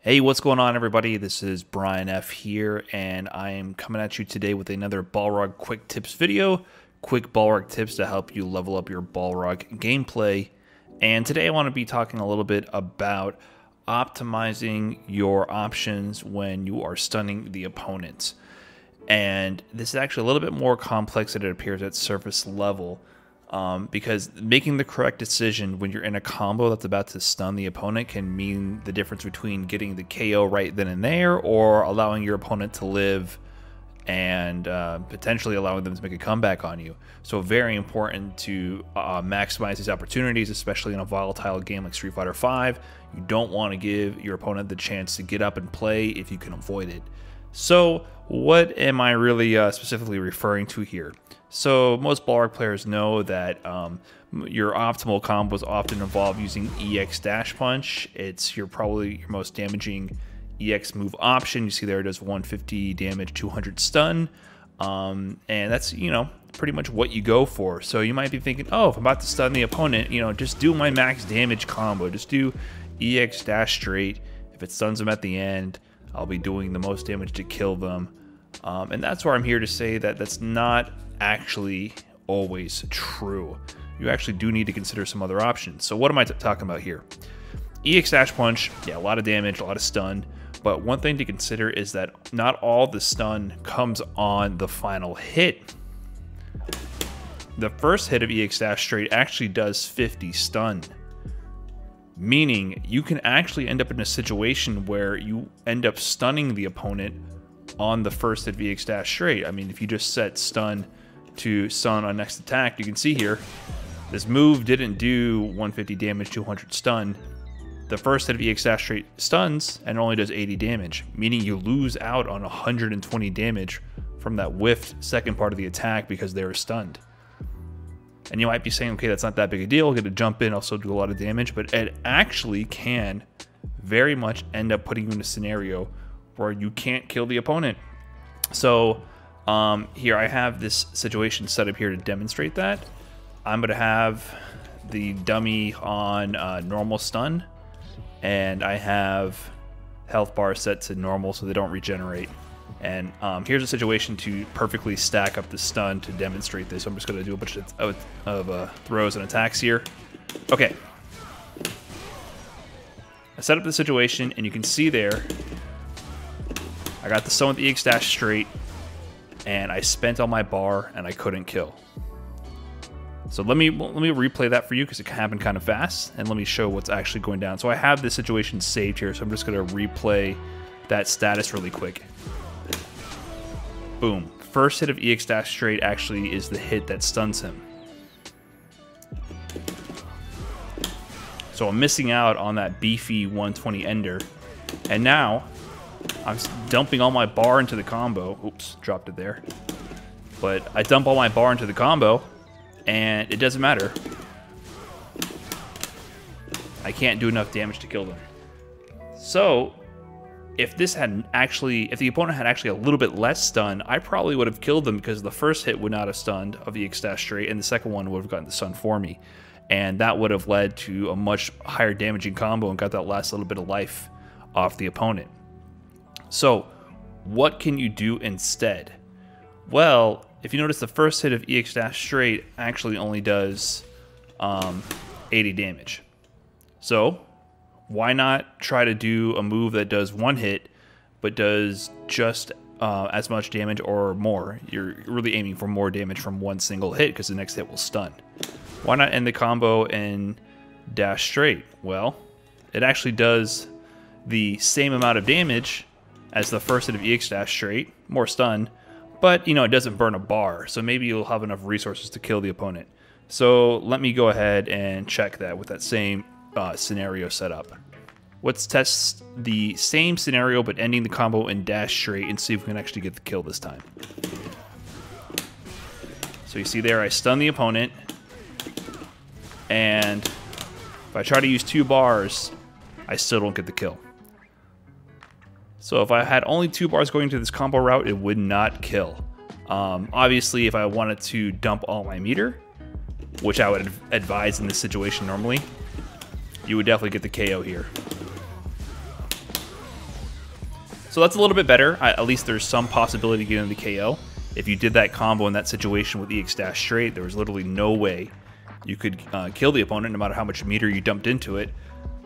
Hey, what's going on, everybody? This is Brian F. here, and I am coming at you today with another Balrog quick tips video. Quick Balrog tips to help you level up your Balrog gameplay. And today I want to be talking a little bit about optimizing your options when you are stunning the opponent. And this is actually a little bit more complex than it appears at surface level. Because making the correct decision when you're in a combo that's about to stun the opponent can mean the difference between getting the KO right then and there or allowing your opponent to live and potentially allowing them to make a comeback on you. So very important to maximize these opportunities, especially in a volatile game like Street Fighter V. You don't want to give your opponent the chance to get up and play if you can avoid it. So what am I really specifically referring to here? So most Balrog players know that your optimal combos often involve using EX Dash Punch. It's probably your most damaging EX move option. You see there it does 150 damage, 200 stun. And that's, pretty much what you go for. So you might be thinking, oh, if I'm about to stun the opponent, just do my max damage combo. Just do EX Dash straight. If it stuns them at the end, I'll be doing the most damage to kill them. And that's where I'm here to say that that's not actually always true. You actually do need to consider some other options. So what am I talking about here? EX Dash Punch, yeah, a lot of damage, a lot of stun. But one thing to consider is that not all the stun comes on the final hit. The first hit of EX Dash straight actually does 50 stun. Meaning you can actually end up in a situation where you end up stunning the opponent on the first hit of EX Dash straight. I mean, if you just set stun to stun on next attack, you can see here, this move didn't do 150 damage, 200 stun. The first hit of EX Dash straight stuns and only does 80 damage, meaning you lose out on 120 damage from that whiffed second part of the attack because they were stunned. And you might be saying, okay, that's not that big a deal. I'll get to jump in, also do a lot of damage, but it actually can very much end up putting you in a scenario where you can't kill the opponent. So here I have this situation set up here to demonstrate that. I'm going to have the dummy on normal stun, and I have health bar set to normal so they don't regenerate. And here's a situation to perfectly stack up the stun to demonstrate this. So I'm just going to do a bunch of throws and attacks here. Okay. I set up the situation, and you can see there, I got the stun with EX Dash straight, and I spent all my bar, and I couldn't kill. So let me replay that for you because it happened kind of fast, and let me show what's actually going down. So I have this situation saved here, so I'm just going to replay that status really quick. Boom. First hit of EX Dash straight actually is the hit that stuns him. So I'm missing out on that beefy 120 ender, and now I'm dumping all my bar into the combo. Oops, dropped it there. But I dump all my bar into the combo, and it doesn't matter. I can't do enough damage to kill them. So if the opponent had actually a little bit less stun, I probably would have killed them because the first hit would not have stunned of the EX Dash straight, and the second one would have gotten the stun for me. And that would have led to a much higher damaging combo and got that last little bit of life off the opponent. So what can you do instead? Well, if you notice, the first hit of EX Dash straight actually only does 80 damage. So why not try to do a move that does one hit but does just as much damage or more? You're really aiming for more damage from one single hit because the next hit will stun. Why not end the combo in Dash straight? Well, it actually does the same amount of damage as the first hit of EX Dash straight, more stun, but it doesn't burn a bar, so maybe you'll have enough resources to kill the opponent. So let me go ahead and check that with that same scenario set up. Let's test the same scenario but ending the combo in Dash straight and see if we can actually get the kill this time. So you see there, I stun the opponent, and if I try to use 2 bars, I still don't get the kill. So if I had only 2 bars going to this combo route, it would not kill. Obviously, if I wanted to dump all my meter, which I would advise in this situation normally, you would definitely get the KO here. So that's a little bit better. At least there's some possibility of getting the KO. If you did that combo in that situation with EX dash straight, there was literally no way you could kill the opponent no matter how much meter you dumped into it.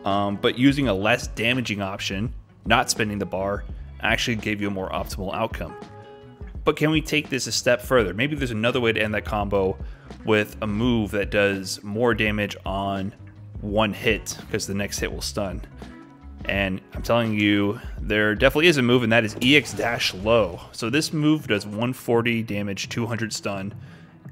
But using a less damaging option, not spending the bar, actually gave you a more optimal outcome. But can we take this a step further? Maybe there's another way to end that combo with a move that does more damage on one hit, because the next hit will stun. And I'm telling you, there definitely is a move, and that is EX dash low. So this move does 140 damage, 200 stun.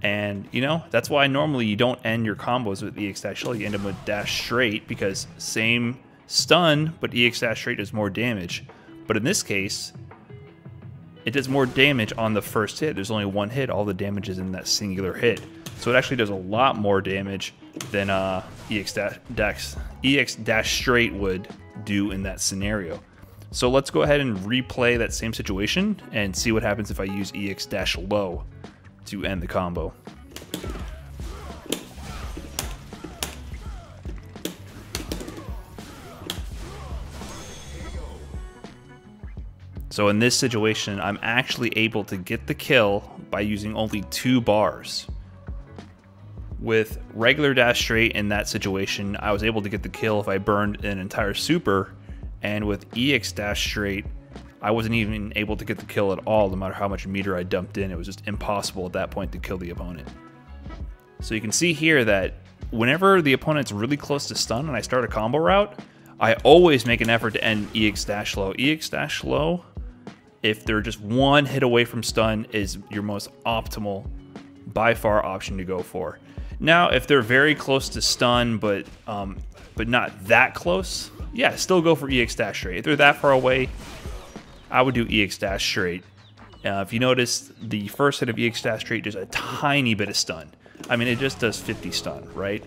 And, you know, that's why normally you don't end your combos with EX dash low. You end them with dash straight, because same stun, but EX dash straight does more damage. But in this case, it does more damage on the first hit. There's only one hit. All the damage is in that singular hit. So it actually does a lot more damage than EX dash straight would do in that scenario. So let's go ahead and replay that same situation and see what happens if I use EX dash low to end the combo. So in this situation, I'm actually able to get the kill by using only 2 bars. With regular dash straight in that situation, I was able to get the kill if I burned an entire super, and with EX dash straight, I wasn't even able to get the kill at all, no matter how much meter I dumped in. It was just impossible at that point to kill the opponent. So you can see here that whenever the opponent's really close to stun and I start a combo route, I always make an effort to end EX dash low. EX dash low, if they're just one hit away from stun, is your most optimal, by far, option to go for. Now, if they're very close to stun, but not that close, yeah, still go for EX dash straight. If they're that far away, I would do EX dash straight. If you notice, the first hit of EX dash straight does a tiny bit of stun. I mean, it just does 50 stun, right?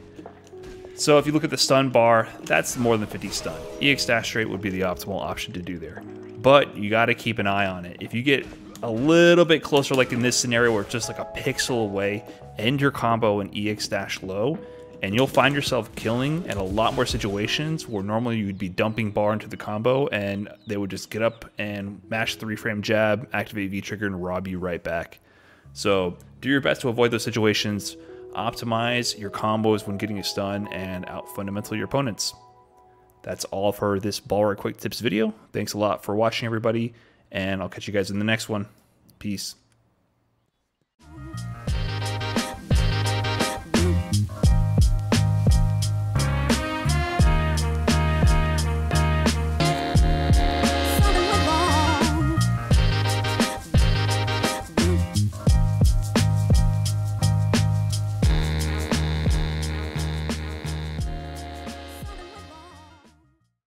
So if you look at the stun bar, that's more than 50 stun. EX dash straight would be the optimal option to do there. But you got to keep an eye on it. If you get a little bit closer, like in this scenario where it's just like a pixel away, end your combo in EX dash low, and you'll find yourself killing in a lot more situations where normally you'd be dumping bar into the combo and they would just get up and mash 3-frame jab, activate V-trigger, and rob you right back. So do your best to avoid those situations, optimize your combos when getting a stun, and out-fundamental your opponents. That's all for this Balrog Quick Tips video. Thanks a lot for watching, everybody, and I'll catch you guys in the next one. Peace.